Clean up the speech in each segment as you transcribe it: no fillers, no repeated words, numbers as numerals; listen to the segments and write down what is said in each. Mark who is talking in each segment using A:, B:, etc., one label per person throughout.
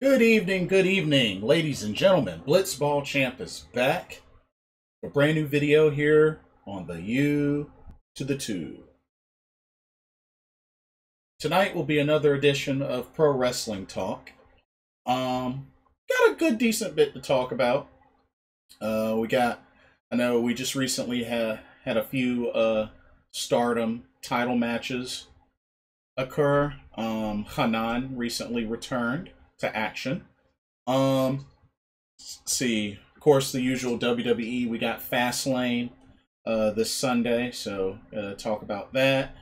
A: Good evening, ladies and gentlemen. Blitzball Champ is back. A brand new video here on the U to the 2. Tonight will be another edition of Pro Wrestling Talk. Got a good, decent bit to talk about. I know we just recently had a few Stardom title matches occur. Hanan recently returned to action. Let's see, of course, the usual WWE. We got Fastlane this Sunday, so talk about that.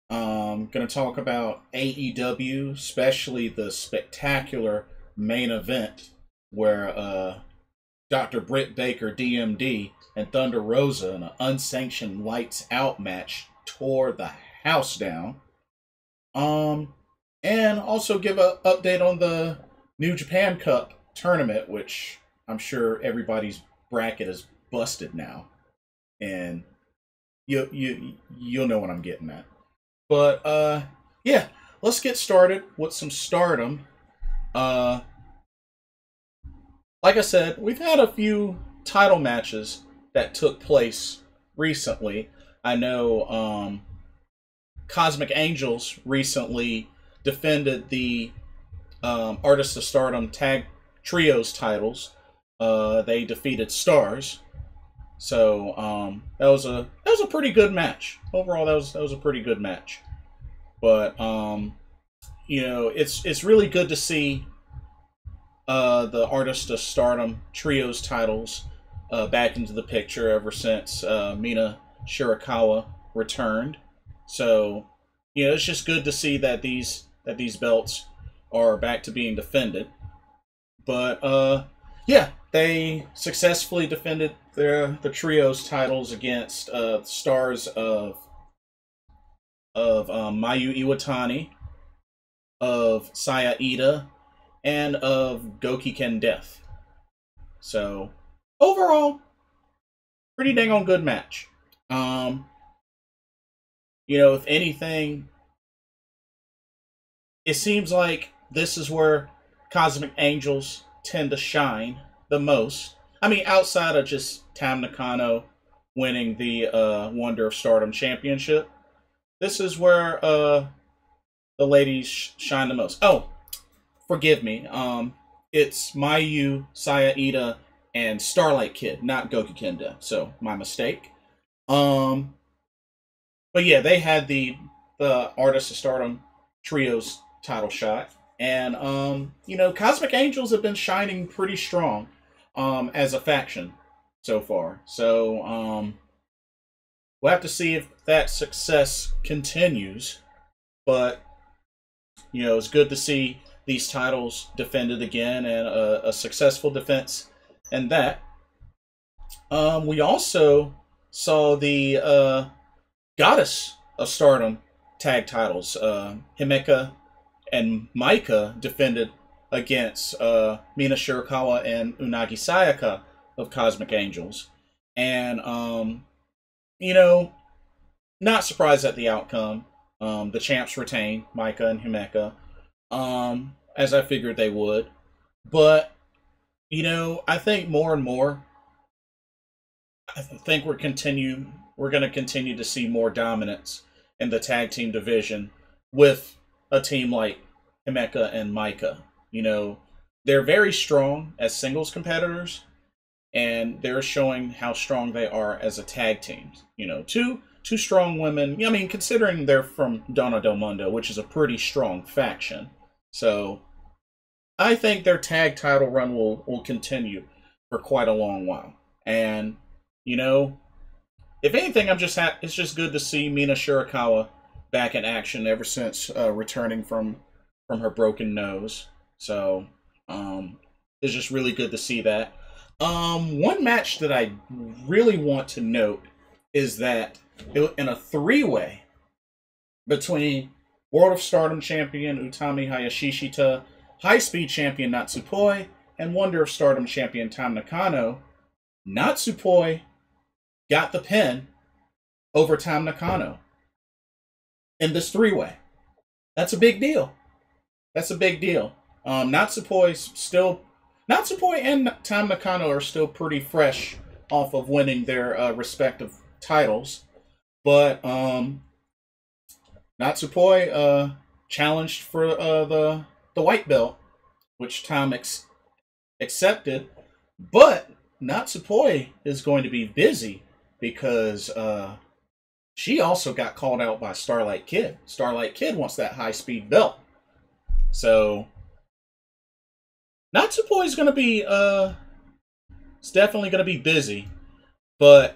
A: Gonna talk about AEW, especially the spectacular main event where Dr. Britt Baker, DMD, and Thunder Rosa in an unsanctioned lights out match tore the house down. And also give an update on the New Japan Cup tournament, which I'm sure everybody's bracket is busted now, and you'll know what I'm getting at. But yeah, let's get started with some Stardom. Like I said, we've had a few title matches that took place recently. I know Cosmic Angels recently defended the Artists of Stardom Tag Trios titles. They defeated STARS. So that was a pretty good match. Overall, that was a pretty good match. But you know, it's really good to see the Artists of Stardom Trios titles back into the picture ever since Mina Shirakawa returned. So you know, it's just good to see that these belts are back to being defended. But yeah, they successfully defended the trios titles against stars of Mayu Iwatani, of Saya Ida, and of Gokiken Death. So overall, pretty dang on good match. You know, if anything, it seems like this is where Cosmic Angels tend to shine the most. I mean, outside of just Tam Nakano winning the Wonder of Stardom Championship, this is where the ladies shine the most. Oh, forgive me. It's Mayu, Saya Ida, and Starlight Kid, not Goki Kenda. So, my mistake. But yeah, they had the Artists of Stardom Trios title shot. And, you know, Cosmic Angels have been shining pretty strong as a faction so far. So, we'll have to see if that success continues. But, you know, it's good to see these titles defended again and a successful defense and that. We also saw the Goddess of Stardom tag titles. Himeka and Maika defended against Mina Shirakawa and Unagi Sayaka of Cosmic Angels. And, you know, not surprised at the outcome. The champs retained, Maika and Himeka, as I figured they would. But, you know, I think more and more, I think we're going to continue to see more dominance in the tag team division with a team like Himeka and Maika. You know, they're very strong as singles competitors, and they're showing how strong they are as a tag team. You know, two strong women. I mean, considering they're from Donna Del Mundo, which is a pretty strong faction. So, I think their tag title run will continue for quite a long while. And, you know, if anything, it's just good to see Mina Shirakawa back in action ever since returning from her broken nose. So, it's just really good to see that. One match that I really want to note is that in a three-way between World of Stardom champion Utami Hayashishita, High Speed champion Natsupoi, and Wonder of Stardom champion Tam Nakano, Natsupoi got the pin over Tam Nakano in this three-way. That's a big deal. That's a big deal. Natsupoi and Tam Nakano are still pretty fresh off of winning their respective titles, but Natsupoi challenged for the white belt, which Tam accepted, but Natsupoi is going to be busy because she also got called out by Starlight Kid. Starlight Kid wants that high-speed belt. So, Natsupoi is going to be, it's definitely going to be busy. But,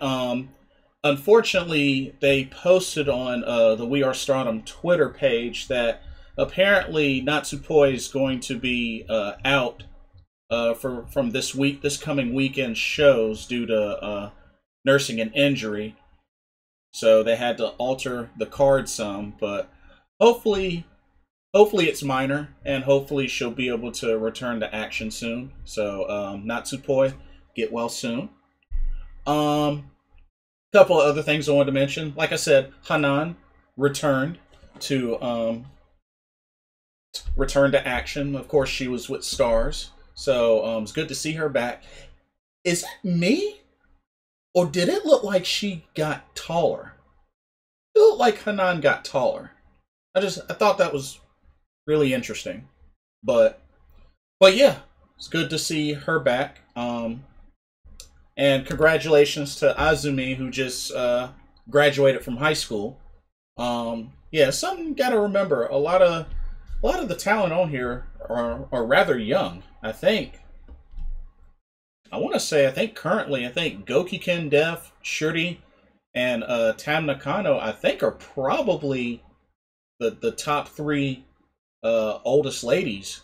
A: unfortunately, they posted on the We Are Stardom Twitter page that apparently Natsupoi is going to be out from this coming weekend shows due to nursing an injury. So they had to alter the card some, but hopefully it's minor, and hopefully she'll be able to return to action soon. So Natsupoi, get well soon. Couple of other things I wanted to mention. Like I said, Hanan returned to action. Of course, she was with Stars, so it's good to see her back. Is it me? Or did it look like she got taller? It looked like Hanan got taller. I thought that was really interesting. But yeah, it's good to see her back. And congratulations to Azumi, who just graduated from high school. Yeah, something gotta remember. A lot of the talent on here are rather young. I want to say, currently, Goki Ken Def, Shuri, and Tam Nakano, are probably the top three oldest ladies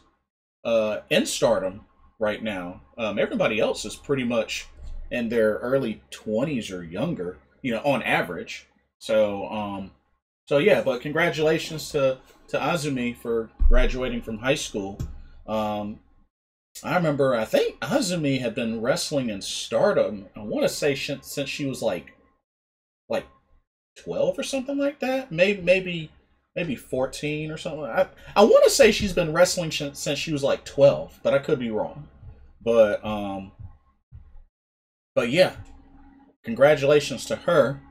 A: in Stardom right now. Everybody else is pretty much in their early 20s or younger, on average. So yeah, but congratulations to Azumi for graduating from high school. I remember, Azumi had been wrestling in Stardom, I want to say since she was like 12 or something like that. Maybe 14 or something. I want to say she's been wrestling since she was like 12, but I could be wrong. But yeah, congratulations to her.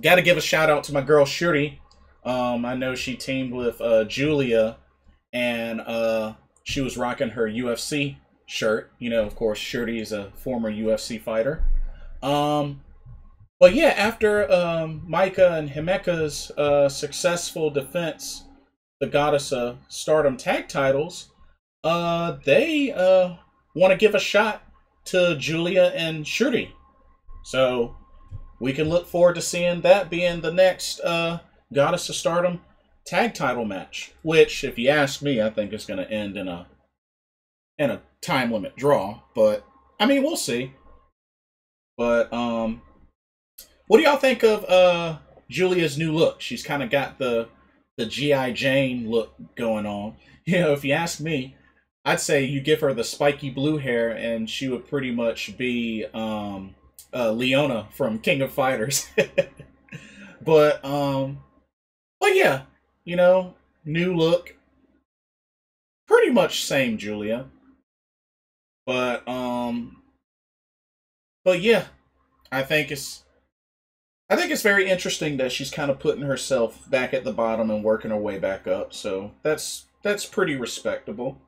A: Got to give a shout out to my girl Shuri. I know she teamed with Julia, and she was rocking her UFC shirt. Of course, Shuri is a former UFC fighter. But yeah, after Micah and Himeka's successful defense, the Goddess of Stardom tag titles, they want to give a shot to Julia and Shuri. So we can look forward to seeing that being the next Goddess of Stardom tag title match, which, if you ask me, I think is going to end in a time limit draw. But I mean, we'll see. But what do y'all think of Julia's new look? She's kind of got the G.I. Jane look going on. If you ask me, I'd say you give her the spiky blue hair, and she would pretty much be Leona from King of Fighters. But yeah, new look, pretty much same Julia. But yeah, I think it's very interesting that she's kind of putting herself back at the bottom and working her way back up. So that's pretty respectable.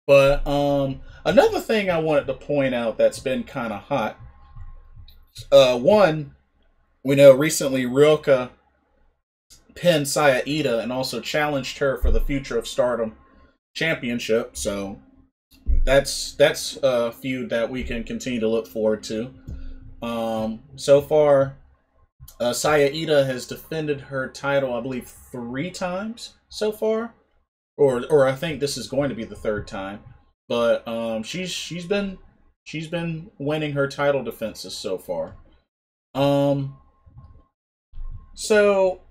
A: But another thing I wanted to point out that's been kind of hot. One, we know recently Ryoka pinned Saya Ida and also challenged her for the Future of Stardom Championship. So that's a feud that we can continue to look forward to. So far, Saya Ida has defended her title, I believe, 3 times so far, or I think this is going to be the 3rd time. But she's been winning her title defenses so far. So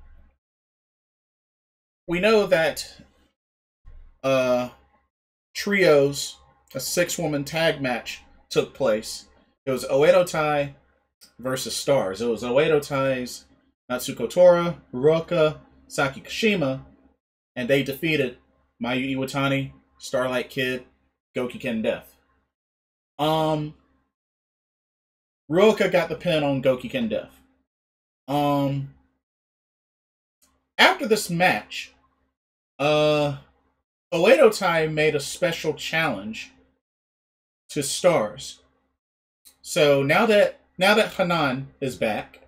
A: we know that trios, a 6-woman tag match took place. It was Oedo Tai versus Stars. It was Oedo Tai's Natsuko Tora, Hiroka, Saki Kashima and they defeated Mayu Iwatani, Starlight Kid, Gokiken Death. Ruoka got the pin on Gokiken Death. After this match, Oedo Tai made a special challenge to Stars. So now that Hanan is back,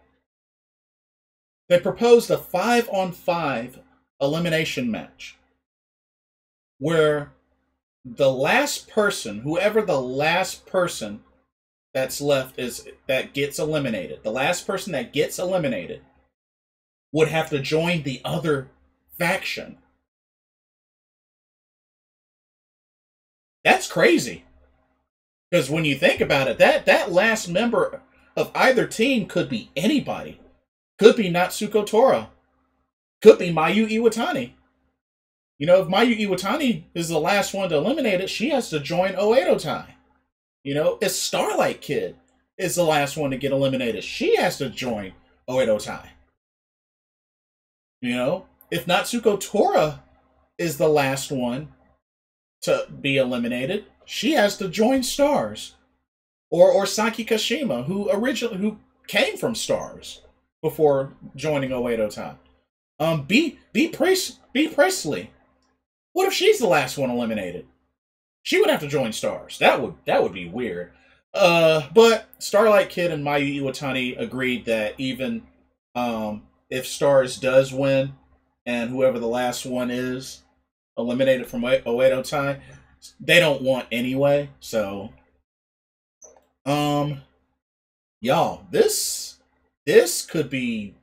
A: they proposed a 5-on-5 elimination match where the last person, whoever the last person that's left is that gets eliminated, the last person that gets eliminated would have to join the other faction. That's crazy. Because when you think about it, that last member of either team could be anybody. Could be Natsuko Tora. Could be Mayu Iwatani. You know, if Mayu Iwatani is the last one to eliminate it, she has to join Oedo Tai. You know, if Starlight Kid is the last one to get eliminated, she has to join Oedo Tai. You know, if Natsuko Tora is the last one to be eliminated, she has to join Stars. Or Saki Kashima, who came from Stars before joining Oedo Tai. B Presley. What if she's the last one eliminated? She would have to join Stars. That would be weird. But Starlight Kid and Mayu Iwatani agreed that even if Stars does win and whoever the last one is eliminated from Oedo Tai, they don't want anyway. So y'all, this could be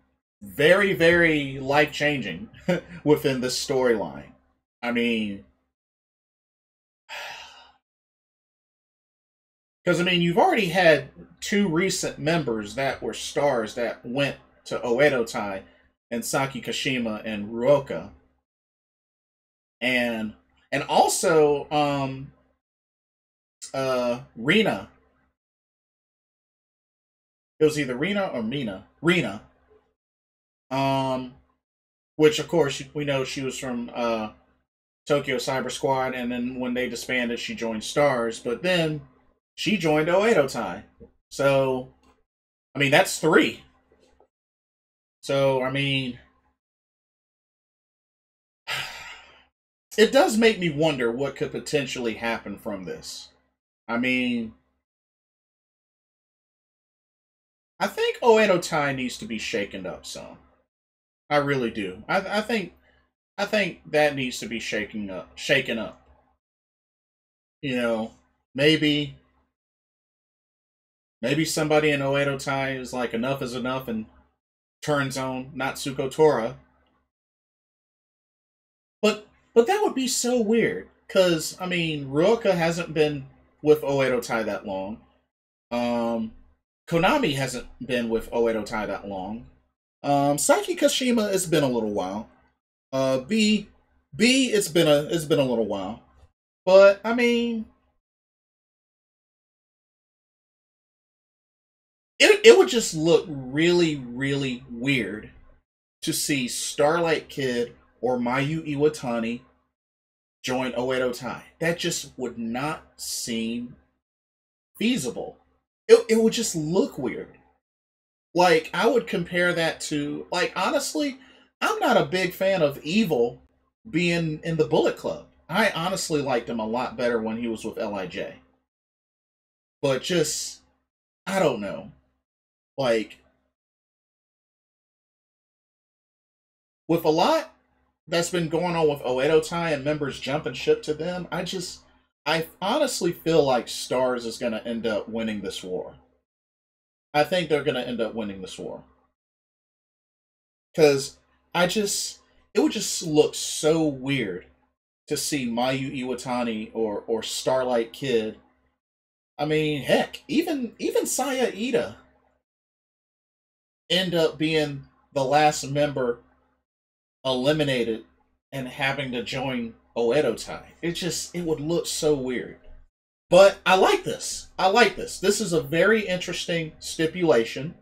A: very, very life-changing within this storyline. I mean, because, I mean, you've already had 2 recent members that were Stars that went to Oedo Tai, and Saki Kashima and Ruoka. And also, Rina. It was either Rina or Mina. Rina. Which, of course, we know she was from Tokyo Cyber Squad, and then when they disbanded, she joined Stars, but then she joined Oedo Tai. So, I mean, that's 3. So, I mean, it does make me wonder what could potentially happen from this. I mean, I think Oedo Tai needs to be shaken up some. I really do. I think that needs to be shaken up. You know, maybe somebody in Oedo Tai is like, enough is enough, and turns on Natsuko Tora. But that would be so weird, because, I mean, Ruoka hasn't been with Oedo Tai that long. Konami hasn't been with Oedo Tai that long. Saki Kashima, it's been a little while. B, it's been a little while. But, I mean, it would just look really, really weird to see Starlight Kid or Mayu Iwatani join Oedo Tai. That just would not seem feasible. It would just look weird. Like, I would compare that to, like, honestly, I'm not a big fan of Evil being in the Bullet Club. I honestly liked him a lot better when he was with LIJ. But just, I don't know. Like, with a lot that's been going on with Oedo Tai and members jumping ship to them, I honestly feel like Stars is going to end up winning this war. I think they're going to end up winning this war. Because it would just look so weird to see Mayu Iwatani or Starlight Kid. I mean, heck, even Saya Ida end up being the last member eliminated and having to join Oedo Tai. It would look so weird. But I like this. This is a very interesting stipulation.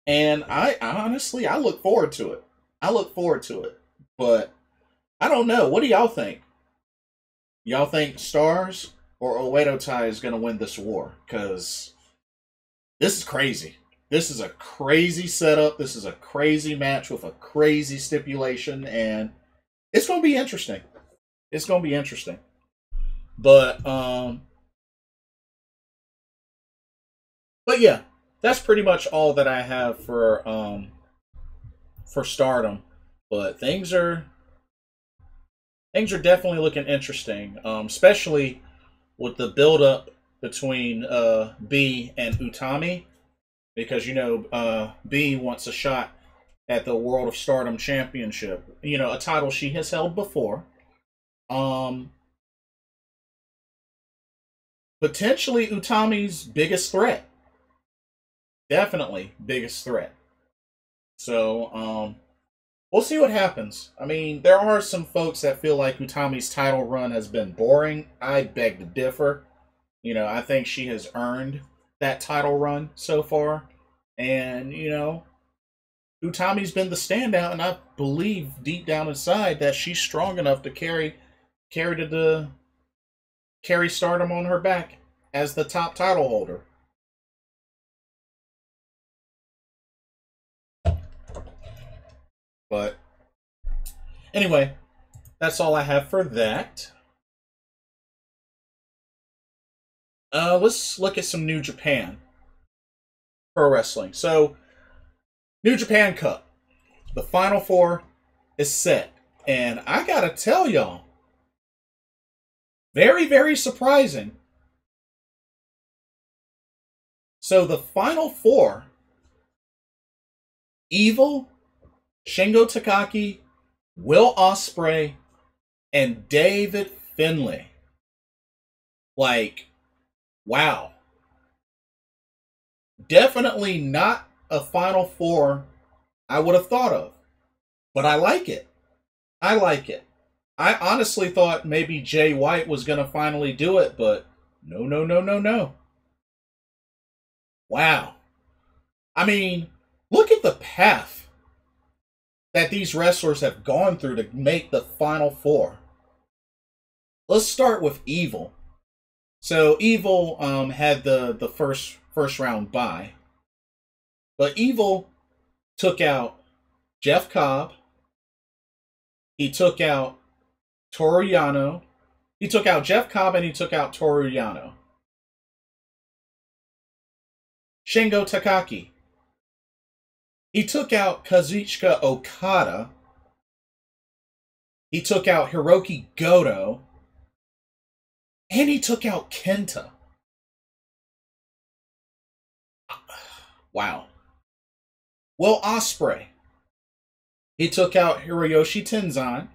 A: And I honestly look forward to it. But I don't know. What do y'all think? Y'all think Stars or Oedo Tai is going to win this war? Because this is crazy. This is a crazy setup. This is a crazy match with a crazy stipulation, and it's going to be interesting. It's going to be interesting. But yeah, that's pretty much all that I have for Stardom. But things are definitely looking interesting, especially with the build up between B and Utami, because B wants a shot at the World of Stardom Championship, a title she has held before. Potentially Utami's biggest threat. Definitely biggest threat. So, we'll see what happens. I mean, there are some folks that feel like Utami's title run has been boring. I beg to differ. I think she has earned that title run so far. And, Utami's been the standout, and I believe deep down inside that she's strong enough to carry Stardom on her back as the top title holder. But anyway, that's all I have for that. Let's look at some New Japan Pro Wrestling. So, New Japan Cup. The Final Four is set. And I gotta tell y'all, very, very surprising. So, the Final Four, Evil, Shingo Takagi, Will Ospreay, and David Finlay. Like, wow. Definitely not a Final Four I would have thought of. But I like it. I like it. I honestly thought maybe Jay White was going to finally do it, but no. Wow. I mean, look at the path that these wrestlers have gone through to make the Final Four. Let's start with Evil. So Evil had the first round bye, but Evil took out Jeff Cobb. He took out Toru Yano. He took out Jeff Cobb and he took out Toru Yano. Shingo Takagi. He took out Kazuchika Okada. He took out Hiroki Goto. And he took out Kenta. Wow. Will Ospreay. He took out Hiroyoshi Tenzan.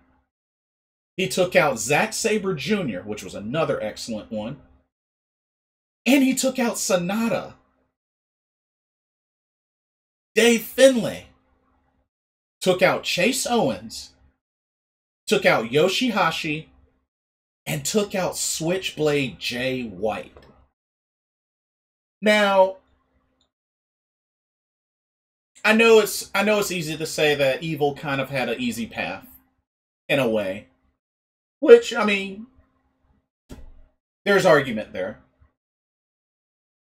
A: He took out Zack Sabre Jr., which was another excellent one. And he took out Sonata. Dave Finlay took out Chase Owens, took out Yoshihashi, and took out Switchblade Jay White. Now, I know it's easy to say that Evil kind of had an easy path, in a way. Which, I mean, there's argument there.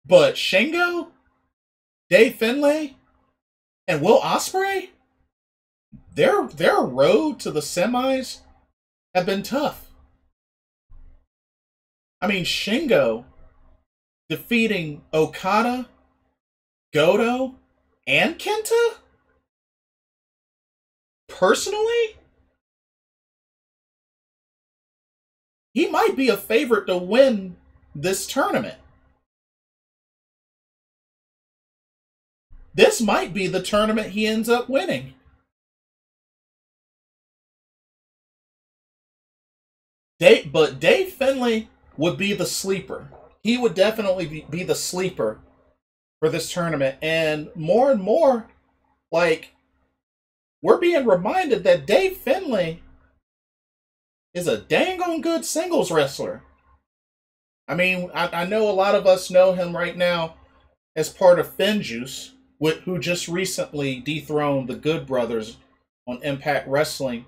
A: But Shingo, Dave Finlay, and Will Ospreay, their road to the semis have been tough. I mean, Shingo defeating Okada, Goto, and Kenta? Personally, he might be a favorite to win this tournament. This might be the tournament he ends up winning. But Dave Finlay would be the sleeper. He would definitely be the sleeper for this tournament. And more, like, we're being reminded that Dave Finlay is a dang on good singles wrestler. I mean, I know a lot of us know him right now as part of Finjuice, who just recently dethroned the Good Brothers on Impact Wrestling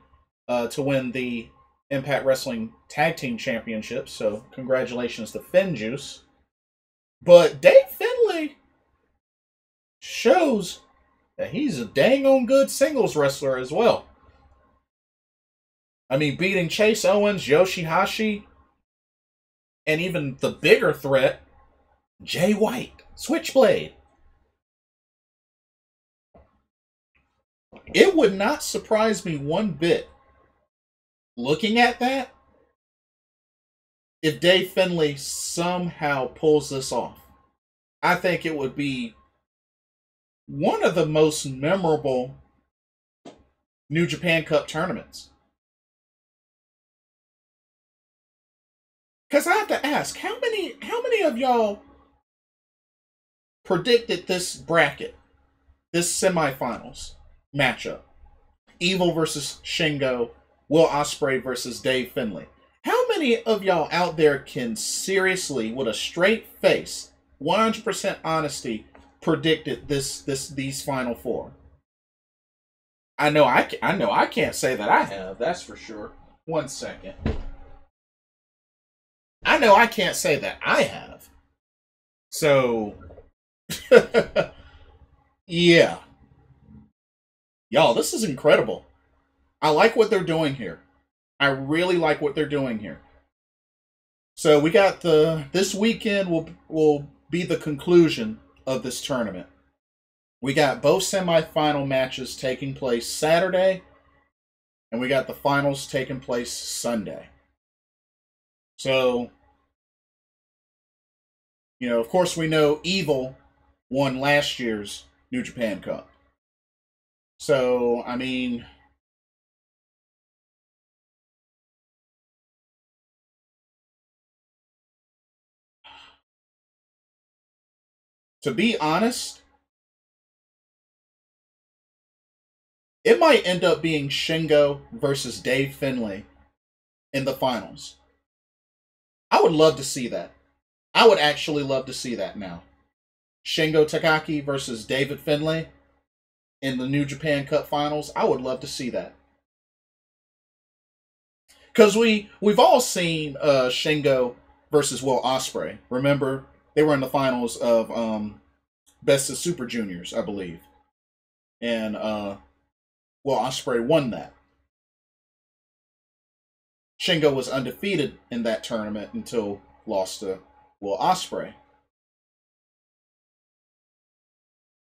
A: to win the Impact Wrestling Tag Team Championship. So congratulations to FinJuice. But Dave Finlay shows that he's a dang on good singles wrestler as well. I mean, beating Chase Owens, Yoshihashi, and even the bigger threat, Jay White, Switchblade. It would not surprise me one bit, looking at that, if Dave Finlay somehow pulls this off. I think it would be one of the most memorable New Japan Cup tournaments. Because I have to ask, how many of y'all predicted this bracket, this semifinals matchup? Evil versus Shingo, Will Ospreay versus Dave Finlay. How many of y'all out there can seriously, with a straight face, 100% honesty, predicted these final four? I know I can't say that I have, that's for sure. 1 second. I know I can't say that I have. So, yeah. Y'all, this is incredible. I like what they're doing here. I really like what they're doing here. So we got this weekend will be the conclusion of this tournament. We got both semifinal matches taking place Saturday, and we got the finals taking place Sunday. So, you know, of course we know Evil won last year's New Japan Cup. So, I mean, to be honest, it might end up being Shingo versus Dave Finlay in the finals. I would love to see that. I would actually love to see that now. Shingo Takagi versus David Finlay in the New Japan Cup finals. I would love to see that. Because we've all seen Shingo versus Will Ospreay. Remember, they were in the finals of Best of Super Juniors, I believe. And Will Ospreay won that. Shingo was undefeated in that tournament until lost to Will Ospreay.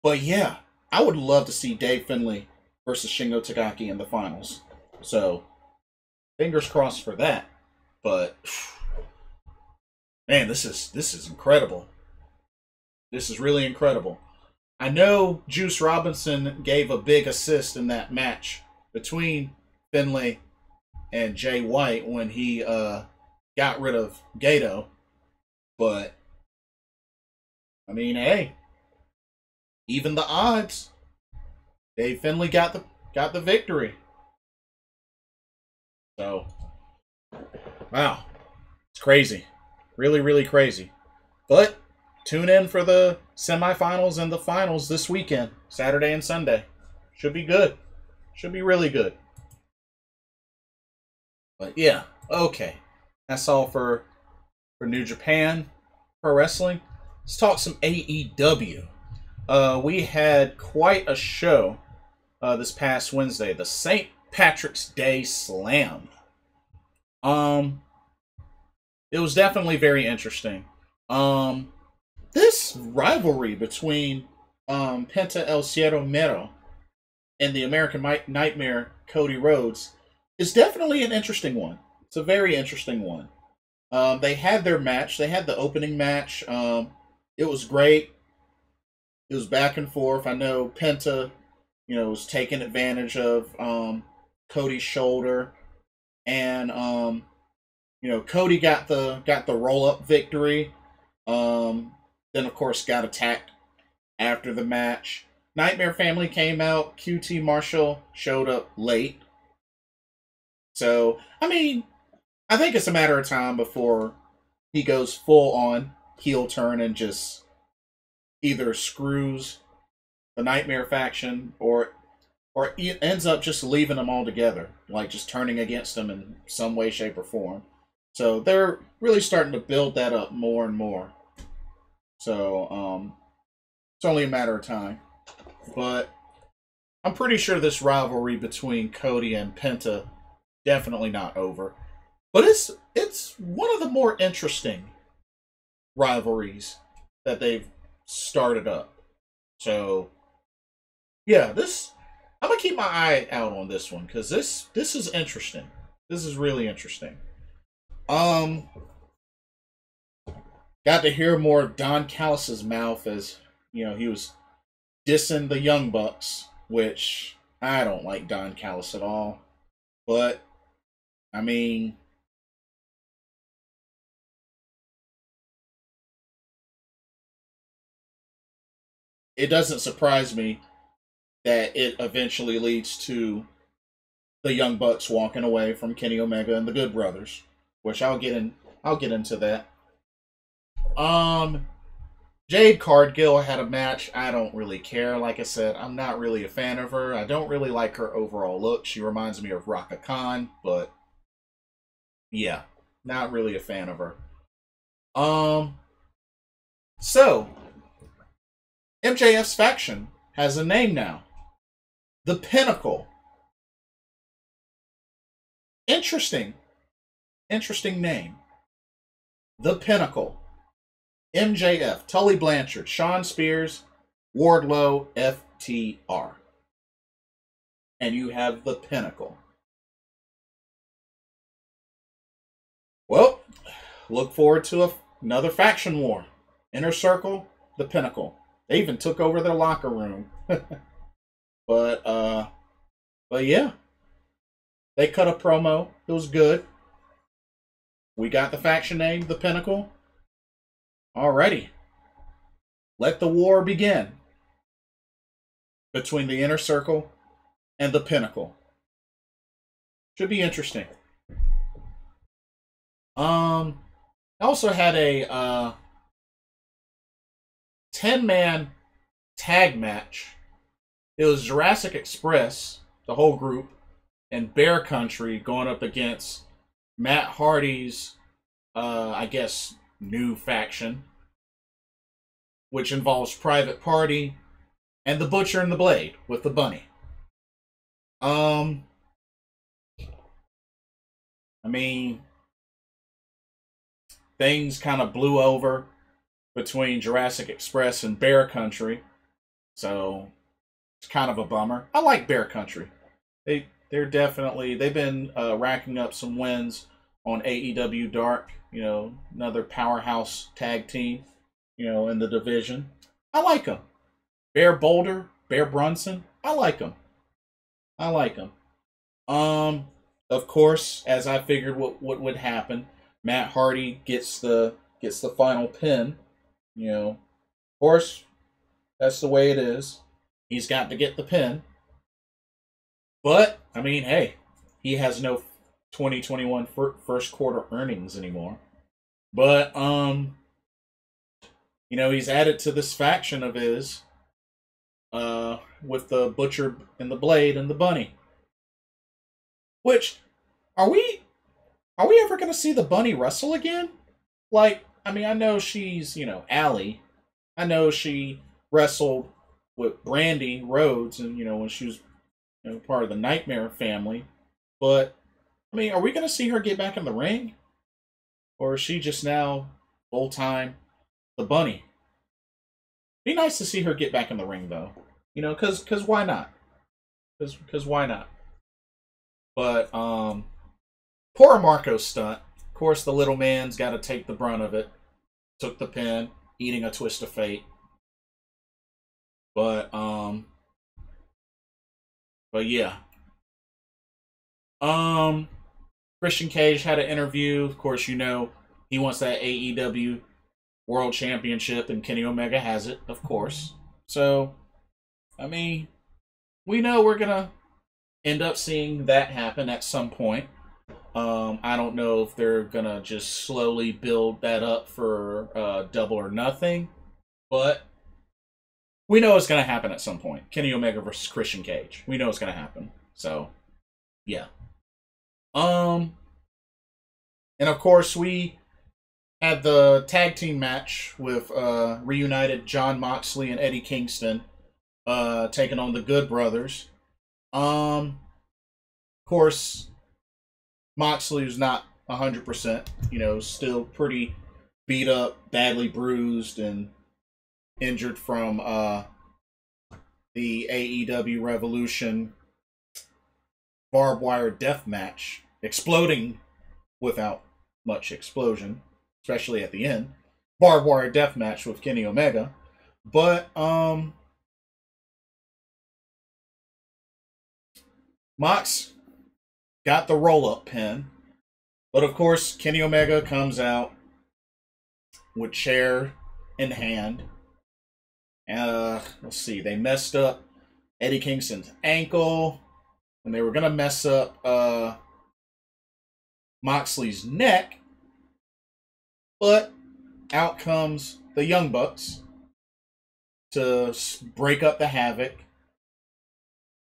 A: But yeah, I would love to see Dave Finlay versus Shingo Takagi in the finals. So, fingers crossed for that. But man, this is incredible. This is really incredible. I know Juice Robinson gave a big assist in that match between Finlay and Jay White when he got rid of Gato. But I mean, hey, even the odds, Dave Finlay got the victory. So, wow, it's crazy, really, really crazy. But tune in for the semifinals and the finals this weekend, Saturday and Sunday. Should be good. Should be really good. But yeah, okay, that's all for New Japan Pro Wrestling. Let's talk some AEW. We had quite a show this past Wednesday, the St. Patrick's Day Slam. It was definitely very interesting. This rivalry between Penta El Cielo Mero and the American Nightmare Cody Rhodes is definitely an interesting one. It's a very interesting one. They had their match. They had the opening match. It was great. It was back and forth. I know Penta, was taking advantage of Cody's shoulder, and Cody got the roll up victory. Then of course got attacked after the match. Nightmare Family came out. QT Marshall showed up late. So, I mean, I think it's a matter of time before he goes full on heel turn and just either screws the Nightmare faction or or ends up just leaving them all together, like just turning against them in some way, shape, or form. So they're really starting to build that up more and more. So it's only a matter of time. But I'm pretty sure this rivalry between Cody and Penta definitely not over. But it's one of the more interesting rivalries that they've started up. So yeah, this I'm gonna keep my eye out on this one because this is interesting. This is really interesting. Um, got to hear more of Don Callis's mouth as he was dissing the Young Bucks, which I don't like Don Callis at all. But I mean, it doesn't surprise me that it eventually leads to the Young Bucks walking away from Kenny Omega and the Good Brothers, which I'll get into that. Um Jade Cargill had a match. I don't really care. Like I said, I'm not really a fan of her. I don't really like her overall look. She reminds me of Raka Khan, but yeah, not really a fan of her. Um so MJF's faction has a name now. The Pinnacle. Interesting. Interesting name. The Pinnacle. MJF, Tully Blanchard, Shawn Spears, Wardlow, FTR. And you have the Pinnacle. Well, look forward to another faction war. Inner Circle, the Pinnacle. They even took over their locker room. but yeah. They cut a promo. It was good. We got the faction name, the Pinnacle. Alrighty. Let the war begin between the Inner Circle and the Pinnacle. Should be interesting. I also had a 10-man tag match. It was Jurassic Express, the whole group, and Bear Country going up against Matt Hardy's, I guess, new faction, which involves Private Party and the Butcher and the Blade with the bunny. I mean, things kind of blew over between Jurassic Express and Bear Country, so it's kind of a bummer. I like Bear Country. They've been racking up some wins on AEW Dark. Another powerhouse tag team. In the division. I like them. Bear Boulder, Bear Brunson. I like them. Of course, as I figured what would happen, Matt Hardy gets the final pin. Of course, that's the way it is. He's got to get the pin. But, I mean, hey, he has no 2021 first quarter earnings anymore. But, he's added to this faction of his with the Butcher and the Blade and the Bunny. Which, are we ever going to see the Bunny wrestle again? Like, I mean, I know she's, Allie. I know she wrestled with Brandy Rhodes and, when she was part of the Nightmare family. But, I mean, are we going to see her get back in the ring? Or is she just now full-time the Bunny? Be nice to see her get back in the ring, though. Because why not? Because why not? But, poor Marco's stunt. Of course, the little man's got to take the brunt of it. Took the pin, eating a twist of fate. But yeah. Christian Cage had an interview. Of course, he wants that AEW World Championship, and Kenny Omega has it, of course. So, I mean, we know we're gonna end up seeing that happen at some point. I don't know if they're gonna just slowly build that up for Double or Nothing, but we know it's going to happen at some point. Kenny Omega versus Christian Cage. We know it's going to happen. So, yeah. And of course, we had the tag team match with reunited Jon Moxley and Eddie Kingston taking on the Good Brothers. Of course, Moxley was not 100%. You know, still pretty beat up, badly bruised, and injured from the AEW Revolution barbed wire death match, exploding without much explosion, especially at the end. Barbed wire death match with Kenny Omega. But Mox got the roll-up pin. But of course, Kenny Omega comes out with chair in hand. Let's see, they messed up Eddie Kingston's ankle, and they were going to mess up Moxley's neck, but out comes the Young Bucks to break up the havoc.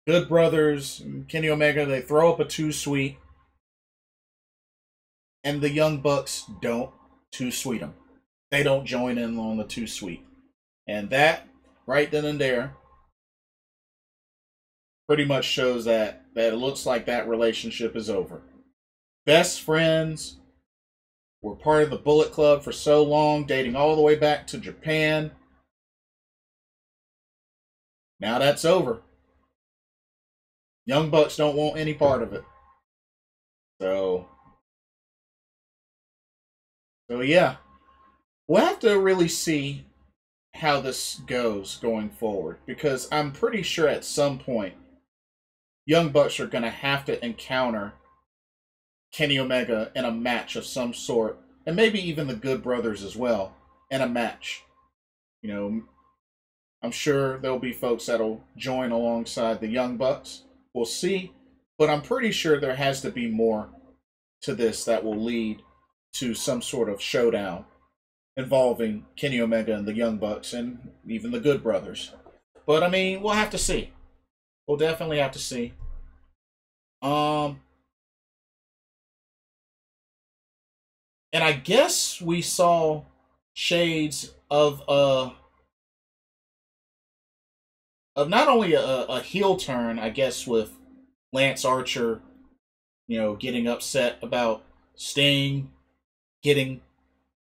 A: Good Brothers, Kenny Omega, they throw up a 2-sweet, and the Young Bucks don't 2-sweet them. They don't join in on the 2-sweet. And that, right then and there, pretty much shows that it looks like that relationship is over. Best friends, were part of the Bullet Club for so long, dating all the way back to Japan. Now that's over. Young Bucks don't want any part of it. So yeah. We'll have to really see how this goes going forward, because I'm pretty sure at some point Young Bucks are going to have to encounter Kenny Omega in a match of some sort, and maybe even the Good Brothers as well in a match. You know, I'm sure there'll be folks that'll join alongside the Young Bucks. We'll see, but I'm pretty sure there has to be more to this that will lead to some sort of showdown involving Kenny Omega and the Young Bucks and even the Good Brothers. But I mean, we'll have to see. We'll definitely have to see. And I guess we saw shades of not only a heel turn, I guess, with Lance Archer, you know, getting upset about Sting getting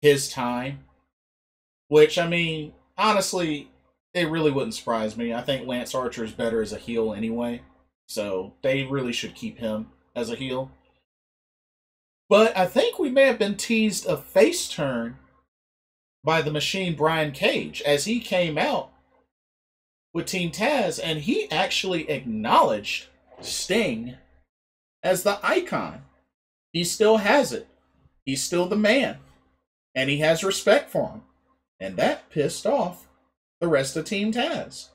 A: his time, which, I mean, honestly, it really wouldn't surprise me. I think Lance Archer is better as a heel anyway, so they really should keep him as a heel. But I think we may have been teased a face turn by the Machine Brian Cage as he came out with Team Taz, and he actually acknowledged Sting as the icon. He still has it. He's still the man. And he has respect for him. And that pissed off the rest of Team Taz.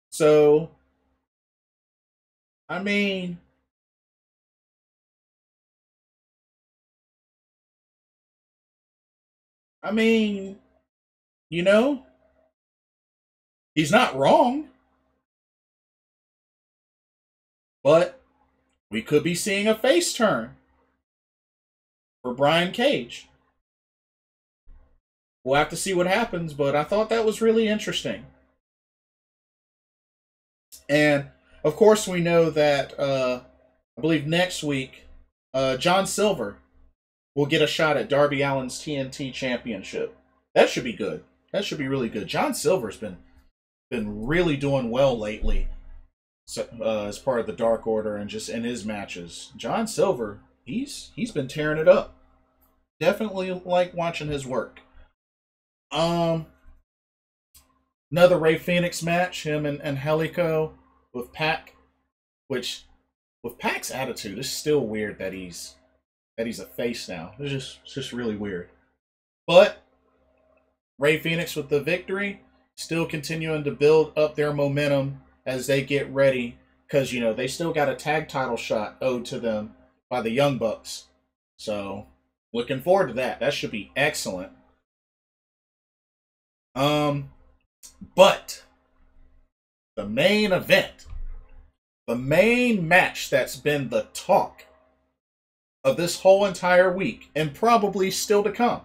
A: So, I mean, you know, he's not wrong. But we could be seeing a face turn for Brian Cage. We'll have to see what happens, but I thought that was really interesting. And, of course, we know that, I believe next week, John Silver will get a shot at Darby Allin's TNT Championship. That should be good. That should be really good. John Silver's been really doing well lately, as part of the Dark Order and just in his matches. John Silver, he's been tearing it up. Definitely like watching his work. Another Rey Fenix match, him and Helico with Pac, which with Pac's attitude, it's still weird that he's a face now. It's just really weird. But Rey Fenix with the victory, still continuing to build up their momentum as they get ready, because, you know, they still got a tag title shot owed to them by the Young Bucks. So, looking forward to that. That should be excellent. But the main event, the main match that's been the talk of this whole entire week, and probably still to come.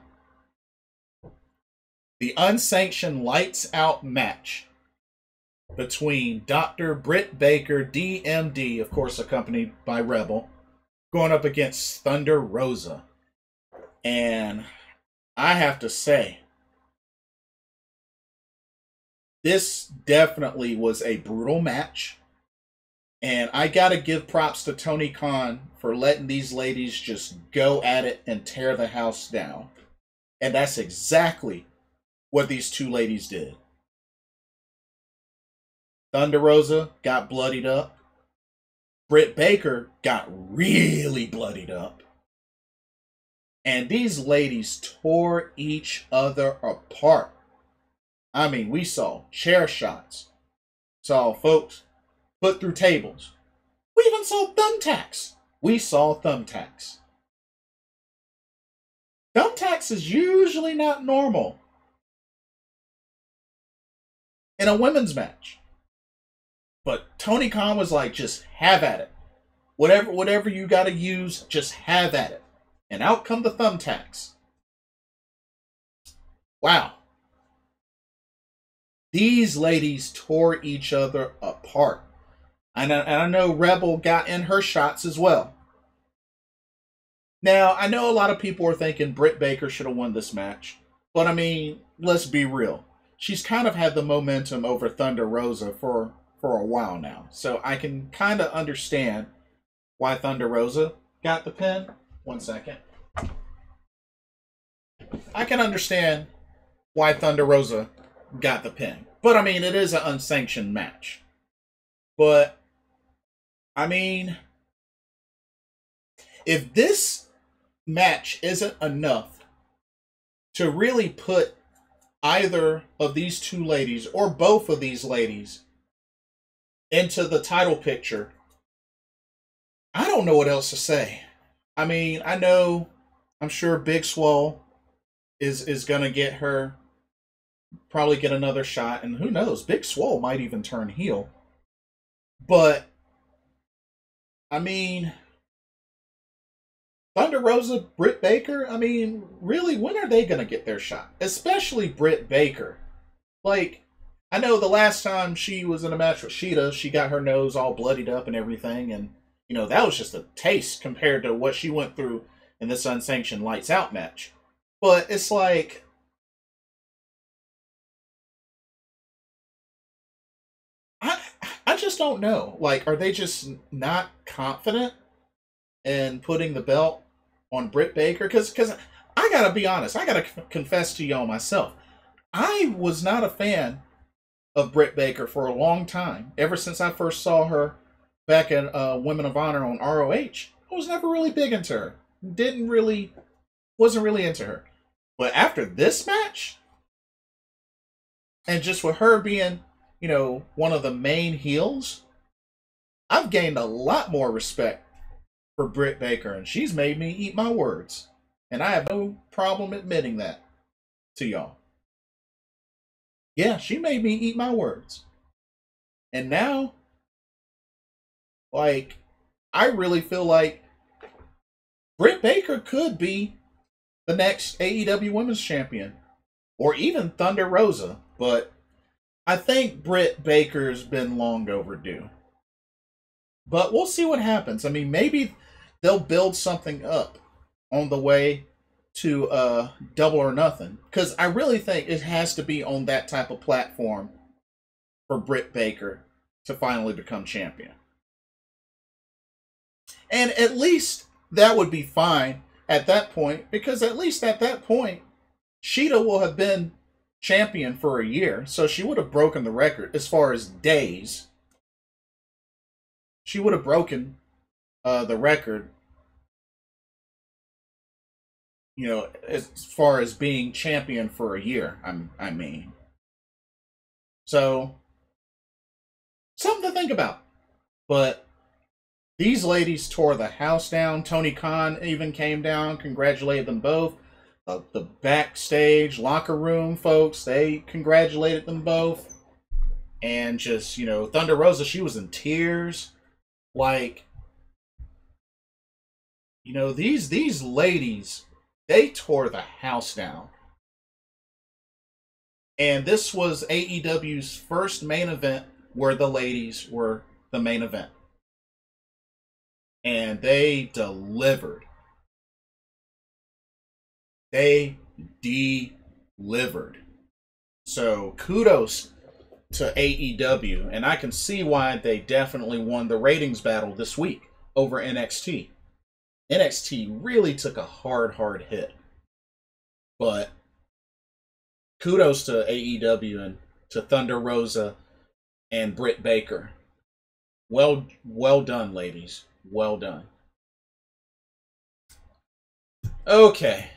A: The unsanctioned lights out match between Dr. Britt Baker, DMD, of course accompanied by Rebel, going up against Thunder Rosa. And I have to say, this definitely was a brutal match. And I gotta give props to Tony Khan for letting these ladies just go at it and tear the house down. And that's exactly what these two ladies did. Thunder Rosa got bloodied up. Britt Baker got really bloodied up. And these ladies tore each other apart. I mean, we saw chair shots. Saw folks put through tables. We even saw thumbtacks. We saw thumbtacks. Thumbtacks is usually not normal in a women's match. But Tony Khan was like, just have at it. Whatever you got to use, just have at it. And out come the thumbtacks. Wow. These ladies tore each other apart. And I know Rebel got in her shots as well. Now, I know a lot of people are thinking Britt Baker should have won this match. But, I mean, let's be real. She's kind of had the momentum over Thunder Rosa for a while now. So I can kind of understand why Thunder Rosa got the pin. 1 second. I can understand why Thunder Rosa got the pin. But, I mean, it is an unsanctioned match. But, I mean, if this match isn't enough to really put either of these two ladies or both of these ladies into the title picture, I don't know what else to say. I mean, I'm sure Big Swole is going to get her, probably get another shot. And who knows, Big Swole might even turn heel. But, I mean, Thunder Rosa, Britt Baker, I mean, really, when are they going to get their shot? Especially Britt Baker. Like, I know the last time she was in a match with Sheeta, she got her nose all bloodied up and everything. And, you know, that was just a taste compared to what she went through in this unsanctioned lights out match. But it's like, I just don't know. Like, are they just not confident in putting the belt on Britt Baker? Because I gotta be honest, I gotta confess to y'all myself, I was not a fan of Britt Baker for a long time. Ever since I first saw her back in Women of Honor on ROH, I was never really big into her. Wasn't really into her. But after this match, and just with her being, you know, one of the main heels, I've gained a lot more respect for Britt Baker, and she's made me eat my words. And I have no problem admitting that to y'all. Yeah, she made me eat my words. And now, like, I really feel like Britt Baker could be the next AEW Women's Champion. Or even Thunder Rosa. But I think Britt Baker's been long overdue. But we'll see what happens. I mean, maybe they'll build something up on the way to Double or Nothing. Because I really think it has to be on that type of platform for Britt Baker to finally become champion. And at least that would be fine at that point. Because at least at that point, Sheeta will have been champion for a year. So she would have broken the record as far as days. She would have broken the record, you know, as far as being champion for a year, I mean. So, something to think about. But these ladies tore the house down. Tony Khan even came down, congratulated them both. The backstage locker room folks, they congratulated them both. And just, Thunder Rosa, she was in tears. Like, these ladies, they tore the house down. And this was AEW's first main event where the ladies were the main event. And they delivered. They delivered. So kudos to AEW. And I can see why they definitely won the ratings battle this week over NXT. NXT really took a hard hit. But kudos to AEW and to Thunder Rosa and Britt Baker. Well done, ladies. Well done. Okay.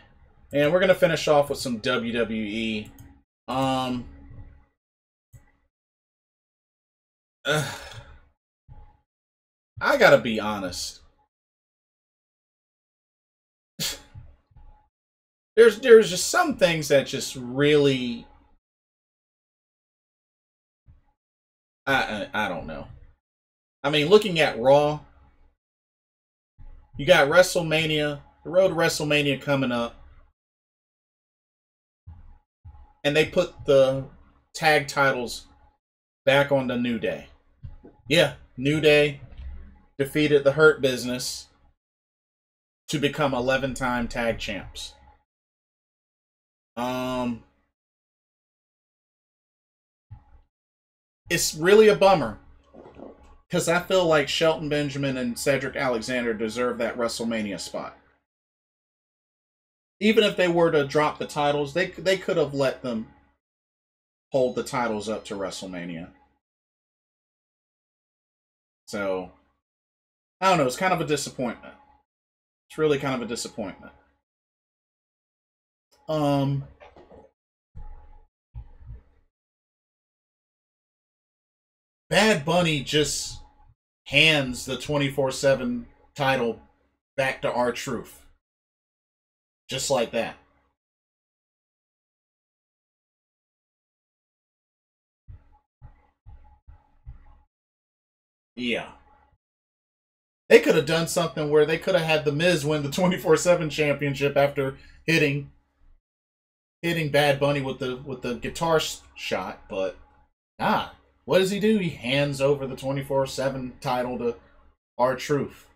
A: And we're going to finish off with some WWE. I gotta be honest. There's just some things that just really... I don't know. I mean, looking at Raw, you got WrestleMania, the road to WrestleMania coming up, and they put the tag titles back on the New Day. Yeah, New Day defeated the Hurt Business to become 11-time tag champs. It's really a bummer because I feel like Shelton Benjamin and Cedric Alexander deserve that WrestleMania spot. Even if they were to drop the titles, they could have let them hold the titles up to WrestleMania. So, I don't know. It's kind of a disappointment. It's really kind of a disappointment. Bad Bunny just hands the 24/7 title back to R-Truth. Just like that. Yeah. They could have done something where they could have had The Miz win the 24/7 championship after hitting Bad Bunny with the guitar shot, but what does he do? He hands over the 24/7 title to R-Truth.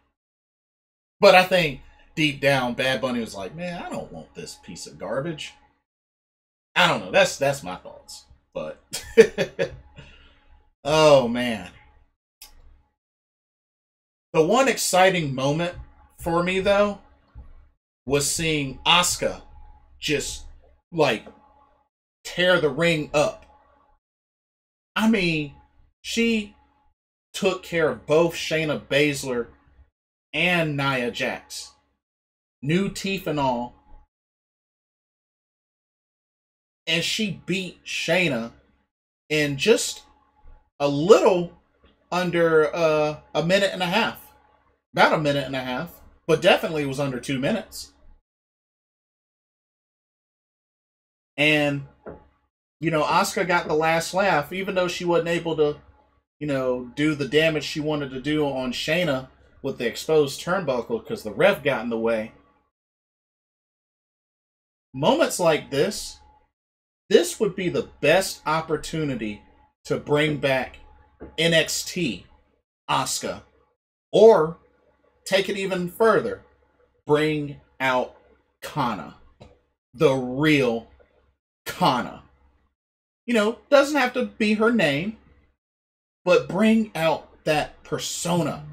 A: But I think deep down, Bad Bunny was like, man, I don't want this piece of garbage. I don't know. That's my thoughts. But oh man. The one exciting moment for me though was seeing Asuka just like tear the ring up. I mean, she took care of both Shayna Baszler and Nia Jax. New teeth and all. And she beat Shayna in just a little under a minute and a half. About a minute and a half. But definitely was under 2 minutes. And, Asuka got the last laugh, even though she wasn't able to, do the damage she wanted to do on Shayna with the exposed turnbuckle because the ref got in the way. Moments like this would be the best opportunity to bring back NXT Asuka. Or, take it even further, bring out Kana. The real Kana. Doesn't have to be her name, but bring out that persona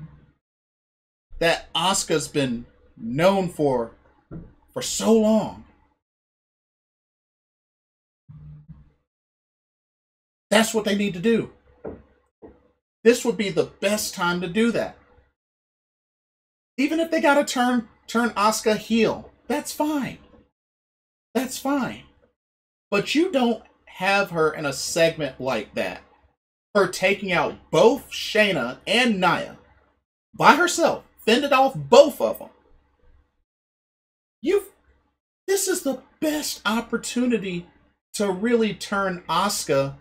A: that Asuka's been known for so long. That's what they need to do. This would be the best time to do that. Even if they gotta turn Asuka heel, that's fine. That's fine. But you don't have her in a segment like that. Her taking out both Shayna and Nia by herself, fended off both of them. This is the best opportunity to really turn Asuka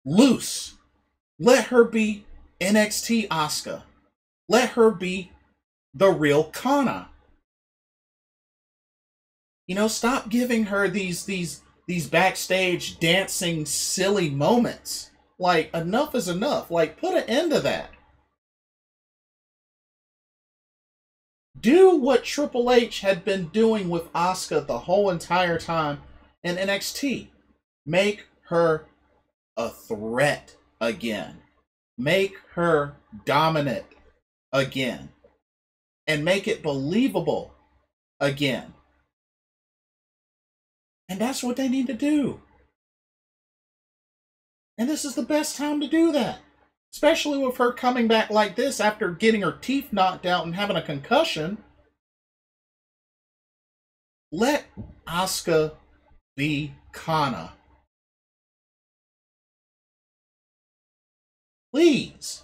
A: loose. Let her be NXT Asuka. Let her be the real Kana. You know, stop giving her these backstage dancing silly moments. Like, enough is enough. Like, put an end to that. Do what Triple H had been doing with Asuka the whole entire time in NXT. Make her a threat again. Make her dominant again. And make it believable again. And that's what they need to do. And this is the best time to do that. Especially with her coming back like this after getting her teeth knocked out and having a concussion. Let Asuka be Kana. Please.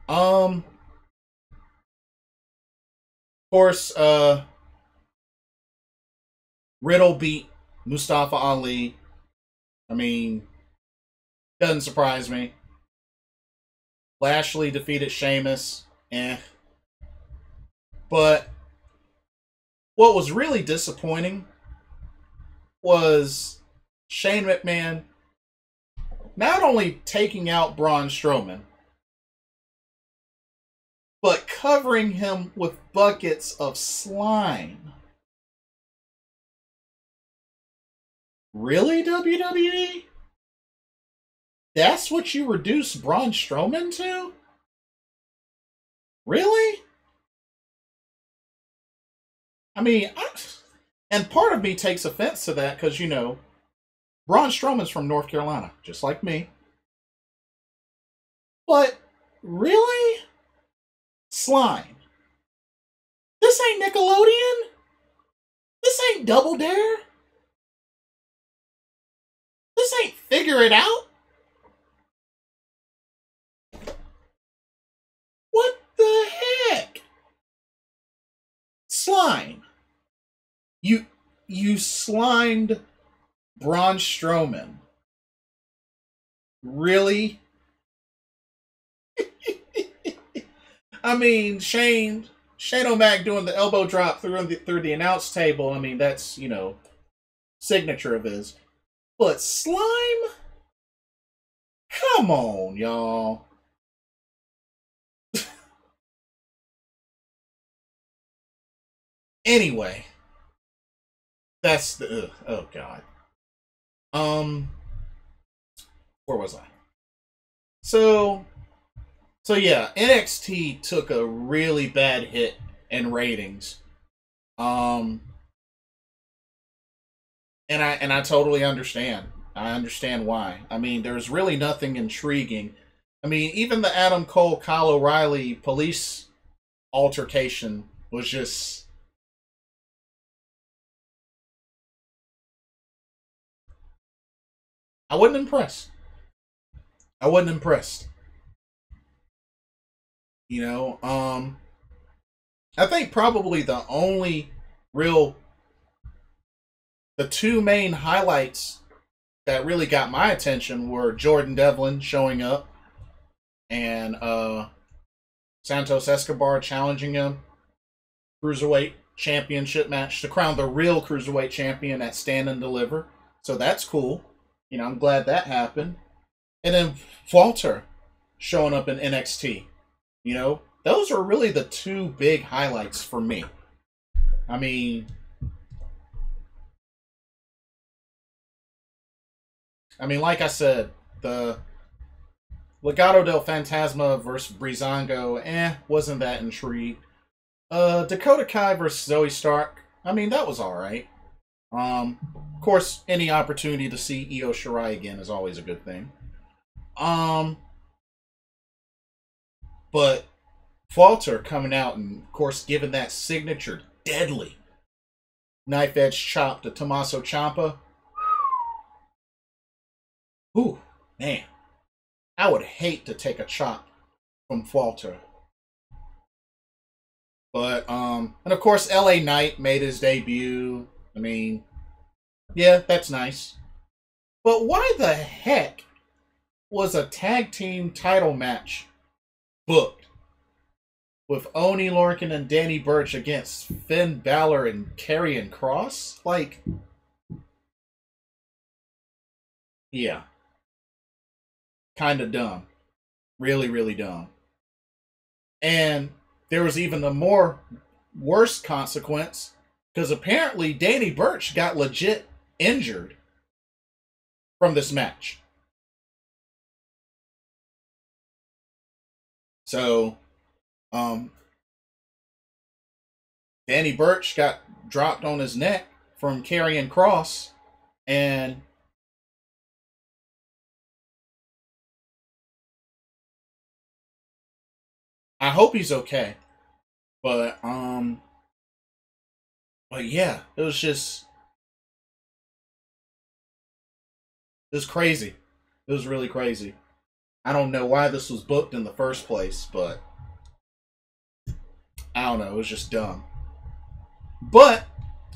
A: Of course, Riddle beat Mustafa Ali. I mean, doesn't surprise me. Lashley defeated Sheamus. But what was really disappointing was Shane McMahon not only taking out Braun Strowman, but covering him with buckets of slime. Really, WWE? That's what you reduce Braun Strowman to? Really? I mean, and part of me takes offense to that because, you know, Braun Strowman's from North Carolina, just like me. But, really? Slime. This ain't Nickelodeon? This ain't Double Dare? This ain't Figure It Out? What the heck? Slime. You slimed Braun Strowman. Really? I mean, Shane O'Mac doing the elbow drop through the announce table. I mean, that's, you know, signature of his. But slime? Come on, y'all. Anyway, that's the oh god. Where was I? So yeah, NXT took a really bad hit in ratings. And I totally understand. I understand why. I mean, there's really nothing intriguing. I mean, even the Adam Cole Kyle O'Reilly police altercation was just, I wasn't impressed. I wasn't impressed. You know, I think probably the two main highlights that really got my attention were Jordan Devlin showing up and Santos Escobar challenging him Cruiserweight Championship match to crown the real Cruiserweight Champion at Stand and Deliver. So that's cool. You know, I'm glad that happened. And then Walter showing up in NXT. You know, those are really the two big highlights for me. I mean, like I said, the Legado del Fantasma versus Breezango, wasn't that intrigued. Dakota Kai versus Zoe Stark, I mean, that was alright. Of course, any opportunity to see Io Shirai again is always a good thing. But Walter coming out and, of course, giving that signature deadly knife edge chop to Tommaso Ciampa. Ooh, man. I would hate to take a chop from Walter. But, and of course, LA Knight made his debut. I mean, Yeah, that's nice. But why the heck was a tag team title match booked with Oni Lorcan and Danny Burch against Finn Balor and Karrion Kross? Like, yeah, kind of dumb. Really, really dumb. And there was even a more worse consequence because apparently Danny Burch got legit injured from this match. So, um, Danny Burch got dropped on his neck from Karrion Kross, and I hope he's okay. But but yeah, it was crazy. It was really crazy. I don't know why this was booked in the first place, but I don't know. It was just dumb. But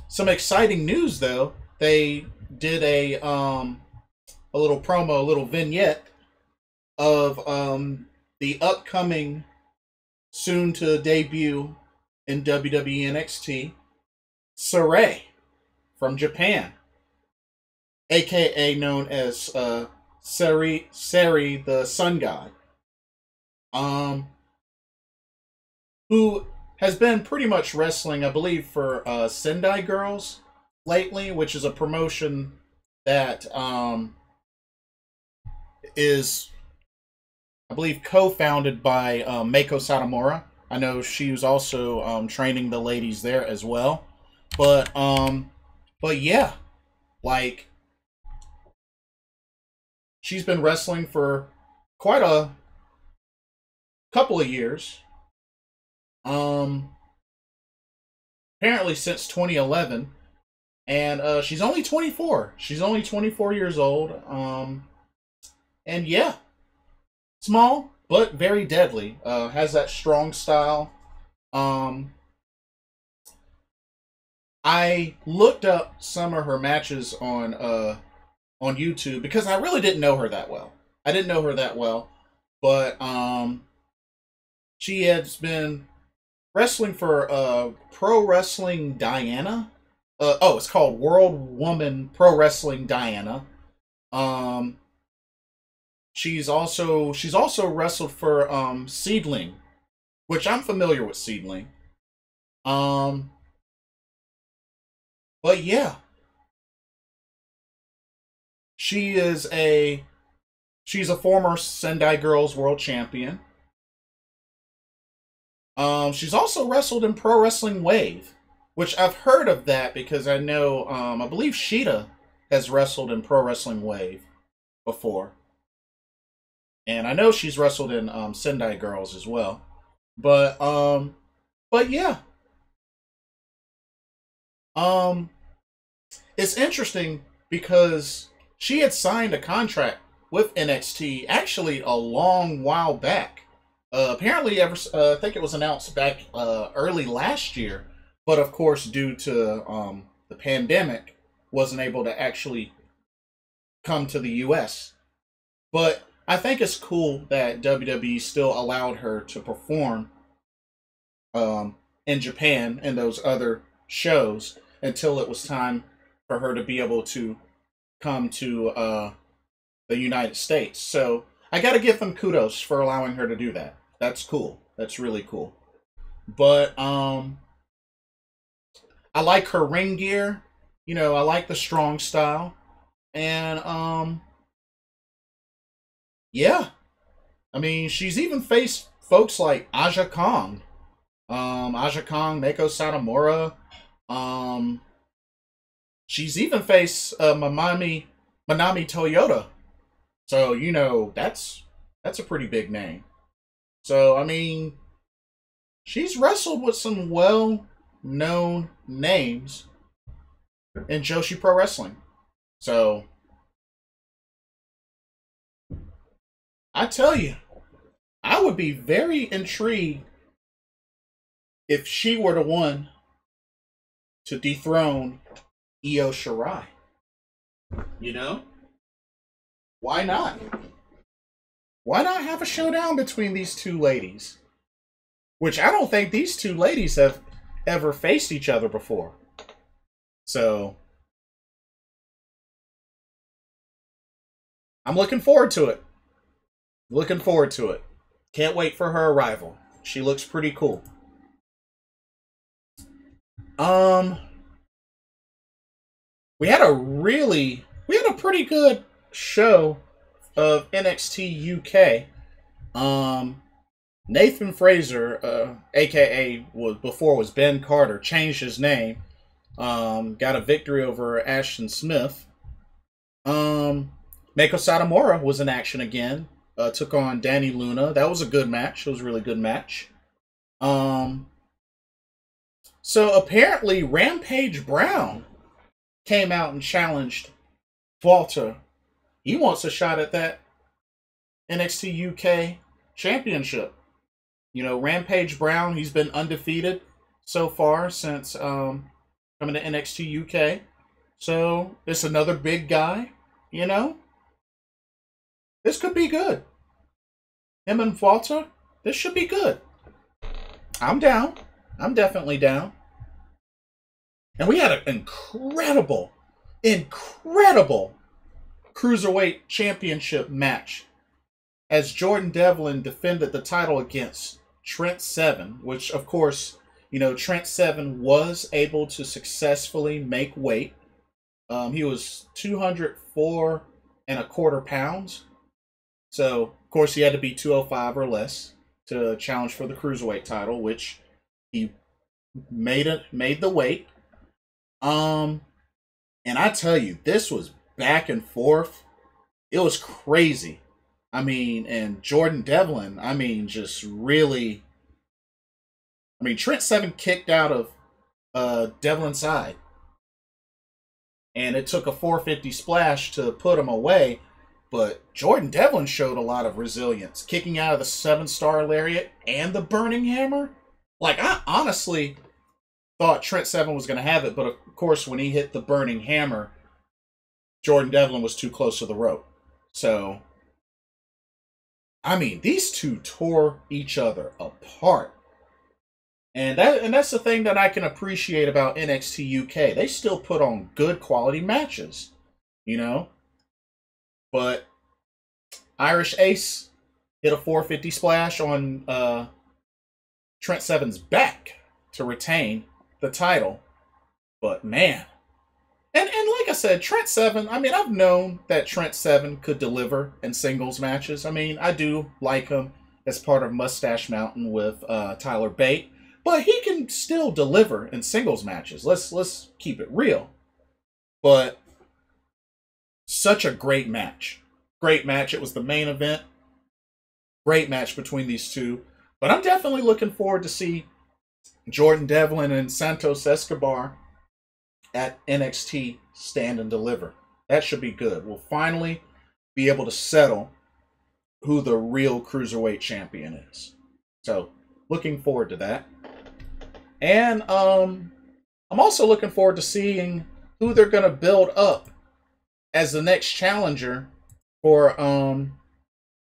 A: some exciting news though. They did a little promo, a little vignette of the upcoming soon to debut in WWE NXT Saray from Japan, aka known as Sari the Sun God, um, who has been pretty much wrestling, I believe, for Sendai Girls lately, which is a promotion that is, I believe, co-founded by Meiko Satomura. I know she was also training the ladies there as well, but yeah, like she's been wrestling for quite a couple of years. Um, Apparently since 2011, and she's only 24. She's only 24 years old. And yeah, small but very deadly. Has that strong style. Um, I looked up some of her matches on YouTube because I really didn't know her that well. I didn't know her that well, but she has been wrestling for Pro Wrestling Diana. It's called World Woman Pro Wrestling Diana. Um, she's also wrestled for Seedling, which I'm familiar with Seedling. Um, but yeah, she is a she's a former Sendai Girls World Champion. She's also wrestled in Pro Wrestling Wave, which I've heard of that because I know I believe Sheeta has wrestled in Pro Wrestling Wave before, and I know she's wrestled in Sendai Girls as well. But yeah, um, it's interesting because she had signed a contract with NXT actually a long while back. Apparently, I think it was announced back early last year, but of course, due to the pandemic, wasn't able to actually come to the U.S. But I think it's cool that WWE still allowed her to perform in Japan and those other shows until it was time for her to be able to come to the United States. So I got to give them kudos for allowing her to do that. That's cool. That's really cool. But I like her ring gear. You know, I like the strong style. And yeah, I mean, she's even faced folks like Aja Kong, Aja Kong, Mako Satomura. Um, she's even faced Manami Toyota. So you know that's a pretty big name. So I mean, she's wrestled with some well-known names in Joshi Pro Wrestling. So I tell you, I would be very intrigued if she were the one to dethrone Io Shirai. You know? Why not? Why not have a showdown between these two ladies? Which I don't think these two ladies have ever faced each other before. So, I'm looking forward to it. Looking forward to it. Can't wait for her arrival. She looks pretty cool. Um, we had a pretty good show of NXT UK. Nathan Fraser, aka was Ben Carter, changed his name. Got a victory over Ashton Smith. Meiko Satomura was in action again. Took on Danny Luna. That was a good match. It was a really good match. So apparently Rampage Brown came out and challenged Walter. He wants a shot at that NXT UK championship. You know, Rampage Brown, he's been undefeated so far since coming to NXT UK. So it's another big guy, you know. This could be good. Him and Walter, this should be good. I'm down. I'm definitely down. And we had an incredible Cruiserweight Championship match as Jordan Devlin defended the title against Trent Seven, which, of course, you know, Trent Seven was able to successfully make weight. He was 204 and a quarter pounds. So, of course, he had to be 205 or less to challenge for the Cruiserweight title, which he made the weight. And I tell you, this was back and forth. It was crazy. I mean, and Jordan Devlin, I mean, just really. I mean, Trent Seven kicked out of Devlin's side. And it took a 450 splash to put him away. But Jordan Devlin showed a lot of resilience, kicking out of the 7-star lariat and the burning hammer. Like, I honestly thought Trent Seven was going to have it, but of course, when he hit the burning hammer, Jordan Devlin was too close to the rope. So, I mean, these two tore each other apart. And that's the thing that I can appreciate about NXT UK. They still put on good quality matches, you know? But Irish Ace hit a 450 splash on Trent Seven's back to retain the title. But man, and like I said, Trent Seven, I mean, I've known that Trent Seven could deliver in singles matches. I mean, I do like him as part of Mustache Mountain with Tyler Bate, but he can still deliver in singles matches. Let's keep it real. But such a great match. Great match. It was the main event. Great match between these two. But I'm definitely looking forward to see Jordan Devlin and Santos Escobar at NXT Stand and Deliver. That should be good. We'll finally be able to settle who the real Cruiserweight champion is. So, looking forward to that. And I'm also looking forward to seeing who they're going to build up as the next challenger for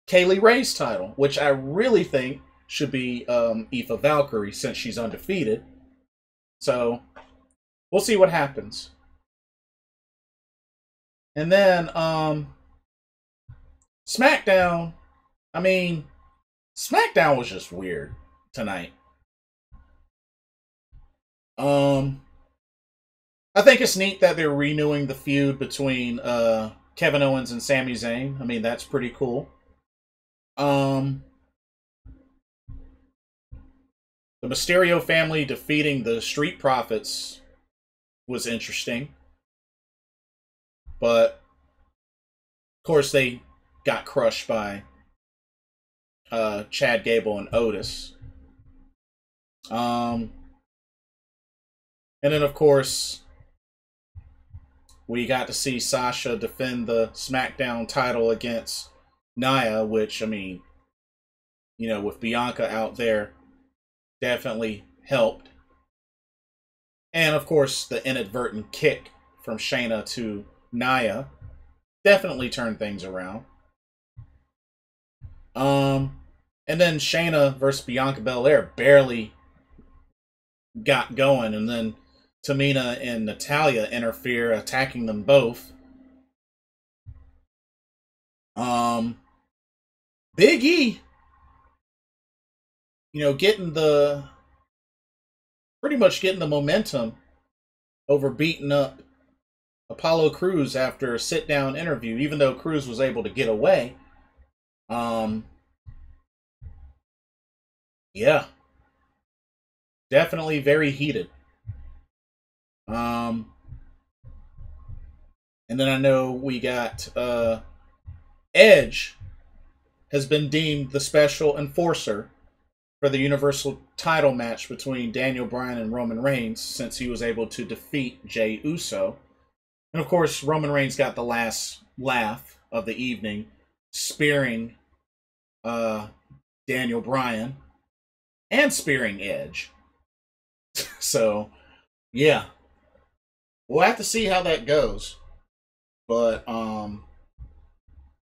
A: Kaylee Ray's title, which I really think should be Aoife Valkyrie since she's undefeated. So we'll see what happens. And then SmackDown. I mean, SmackDown was just weird tonight. I think it's neat that they're renewing the feud between Kevin Owens and Sami Zayn. I mean, that's pretty cool. The Mysterio family defeating the Street Profits was interesting. But, of course, they got crushed by Chad Gable and Otis. And then, of course, we got to see Sasha defend the SmackDown title against Nia, which, I mean, you know, with Bianca out there, definitely helped. And, of course, the inadvertent kick from Shayna to Nia definitely turned things around. And then Shayna versus Bianca Belair barely got going, and then Tamina and Natalya interfere, attacking them both. Big E, getting the pretty much getting the momentum over beating up Apollo Crews after a sit-down interview, even though Crews was able to get away. Yeah, definitely very heated. And then I know we got Edge has been deemed the special enforcer for the Universal title match between Daniel Bryan and Roman Reigns, since he was able to defeat Jey Uso. And of course, Roman Reigns got the last laugh of the evening, spearing Daniel Bryan and spearing Edge. So, yeah. We'll have to see how that goes. But, I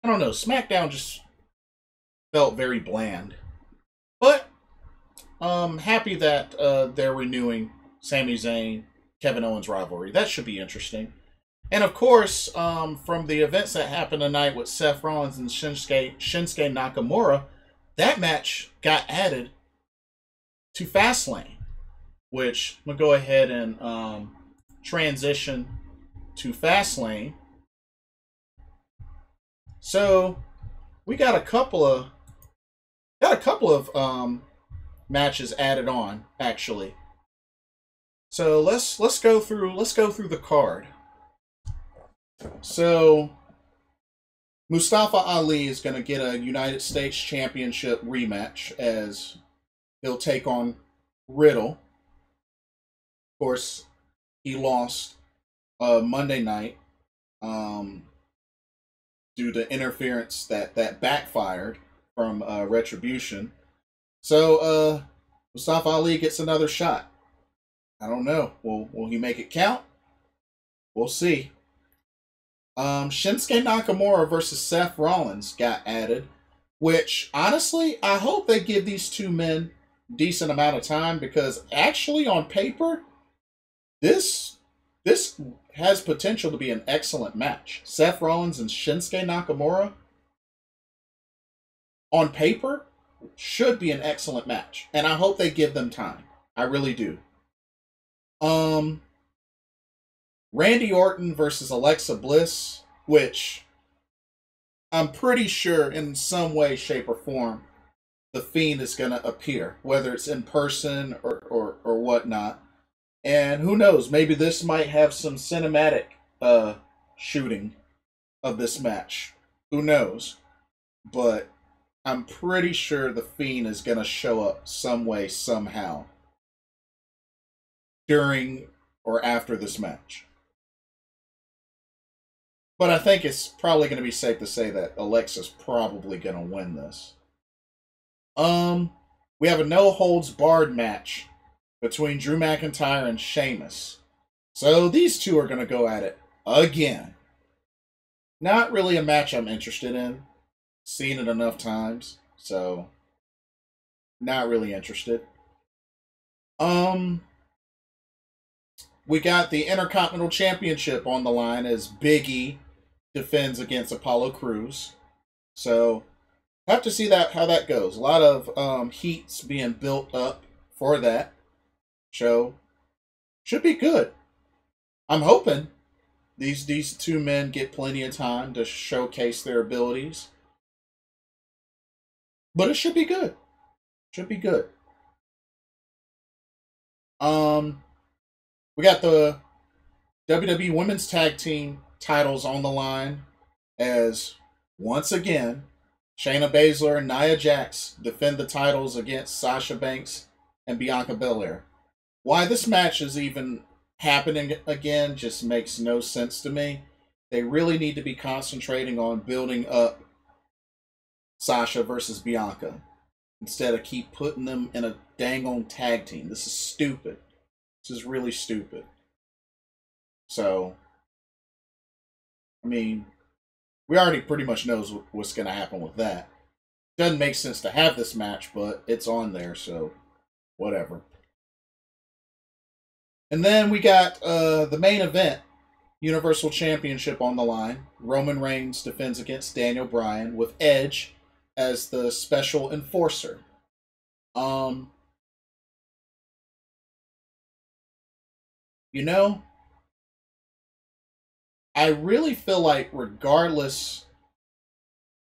A: don't know. SmackDown just felt very bland. But, happy that they're renewing Sami Zayn, Kevin Owens rivalry. That should be interesting. And of course, from the events that happened tonight with Seth Rollins and Shinsuke Nakamura, that match got added to Fastlane, which I'm going to go ahead and transition to Fastlane. So we got a couple of matches added on, actually. So let's go through the card. So Mustafa Ali is going to get a United States Championship rematch as he'll take on Riddle. Of course, he lost Monday night due to interference that backfired from Retribution. So Mustafa Ali gets another shot. I don't know. Will he make it count? We'll see. Shinsuke Nakamura versus Seth Rollins got added, which, honestly, I hope they give these two men decent amount of time, because actually, on paper, this has potential to be an excellent match. Seth Rollins and Shinsuke Nakamura, on paper, should be an excellent match, and I hope they give them time. I really do. Randy Orton versus Alexa Bliss, which I'm pretty sure in some way, shape, or form the Fiend is going to appear, whether it's in person or whatnot. And who knows, maybe this might have some cinematic shooting of this match. Who knows? But I'm pretty sure the Fiend is going to show up some way, somehow, during or after this match. But I think it's probably going to be safe to say that Alexa's probably going to win this. We have a no-holds-barred match between Drew McIntyre and Sheamus. So these two are going to go at it again. Not really a match I'm interested in. Seen it enough times, so not really interested. We got the Intercontinental Championship on the line as Big E defends against Apollo Crews. So have to see how that goes. A lot of heat's being built up for that show. Should be good. I'm hoping these two men get plenty of time to showcase their abilities. But it should be good. Should be good. We got the WWE Women's Tag Team titles on the line as, once again, Shayna Baszler and Nia Jax defend the titles against Sasha Banks and Bianca Belair. Why this match is even happening again just makes no sense to me. They really need to be concentrating on building up Sasha versus Bianca instead of keep putting them in a dang on tag team. This is stupid. This is really stupid. So, I mean, we already pretty much knows what's going to happen with that. Doesn't make sense to have this match, but it's on there, so whatever. And then we got the main event, Universal Championship on the line. Roman Reigns defends against Daniel Bryan with Edge as the special enforcer. You know, I really feel like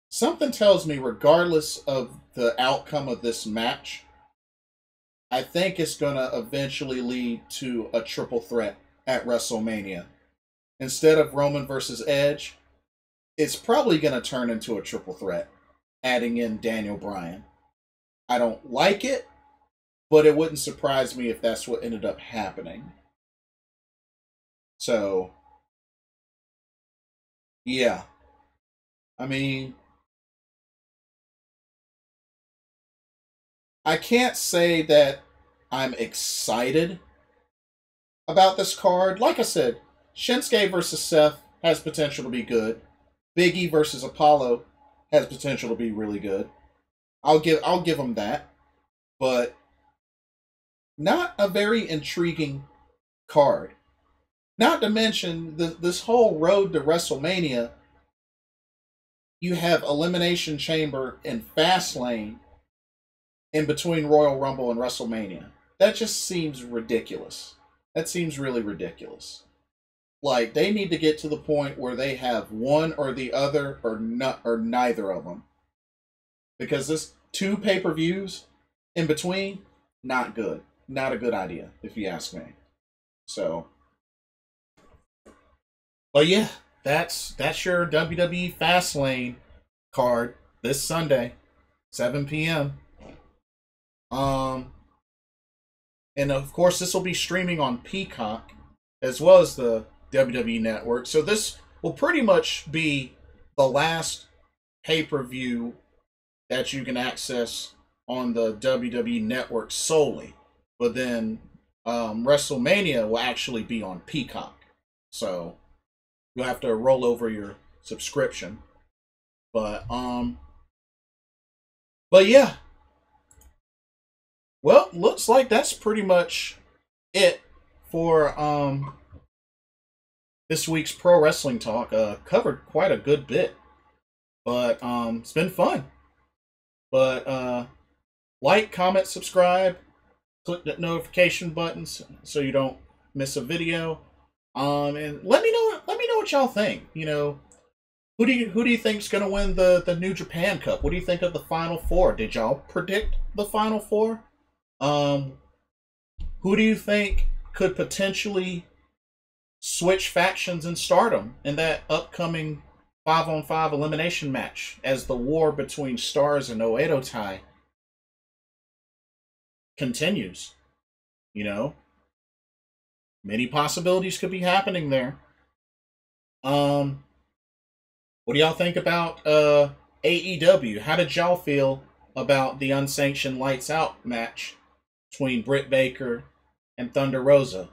A: something tells me regardless of the outcome of this match, I think it's going to eventually lead to a triple threat at WrestleMania. Instead of Roman versus Edge, it's probably going to turn into a triple threat, adding in Daniel Bryan. I don't like it, but it wouldn't surprise me if that's what ended up happening. So, yeah. I mean, I can't say that I'm excited about this card. Like I said, Shinsuke versus Seth has potential to be good. Big E versus Apollo has potential to be really good. I'll give them that. But not a very intriguing card. Not to mention this whole road to WrestleMania. You have Elimination Chamber and Fastlane in between Royal Rumble and WrestleMania. That just seems ridiculous. That seems really ridiculous. Like, they need to get to the point where they have one or the other or neither of them. Because this 2 pay-per-views in between, not good. Not a good idea, if you ask me. So, but yeah, that's your WWE Fastlane card this Sunday, 7 p.m. And of course, this will be streaming on Peacock as well as the WWE Network. So this will pretty much be the last pay-per-view that you can access on the WWE Network solely. But then WrestleMania will actually be on Peacock. So you'll have to roll over your subscription. But yeah. Well, looks like that's pretty much it for this week's Pro Wrestling Talk. Covered quite a good bit. But it's been fun. But like, comment, subscribe, click that notification button so you don't miss a video. And let me know what y'all think. You know, who do you think's gonna win the New Japan Cup? What do you think of the Final Four? Did y'all predict the Final Four? Who do you think could potentially switch factions in Stardom in that upcoming 5-on-5 elimination match as the war between STARS and Oedo Tai continues? You know, many possibilities could be happening there. What do y'all think about AEW? How did y'all feel about the Unsanctioned Lights Out match between Britt Baker and Thunder Rosa?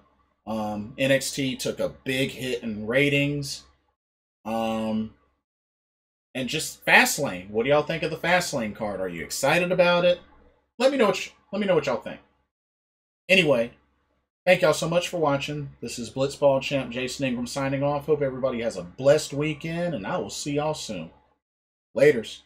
A: NXT took a big hit in ratings. And just Fastlane. What do y'all think of the Fastlane card? Are you excited about it? Let me know what y'all think. Anyway, thank y'all so much for watching. This is Blitzball Champ Jason Ingram signing off. Hope everybody has a blessed weekend, and I will see y'all soon. Laters.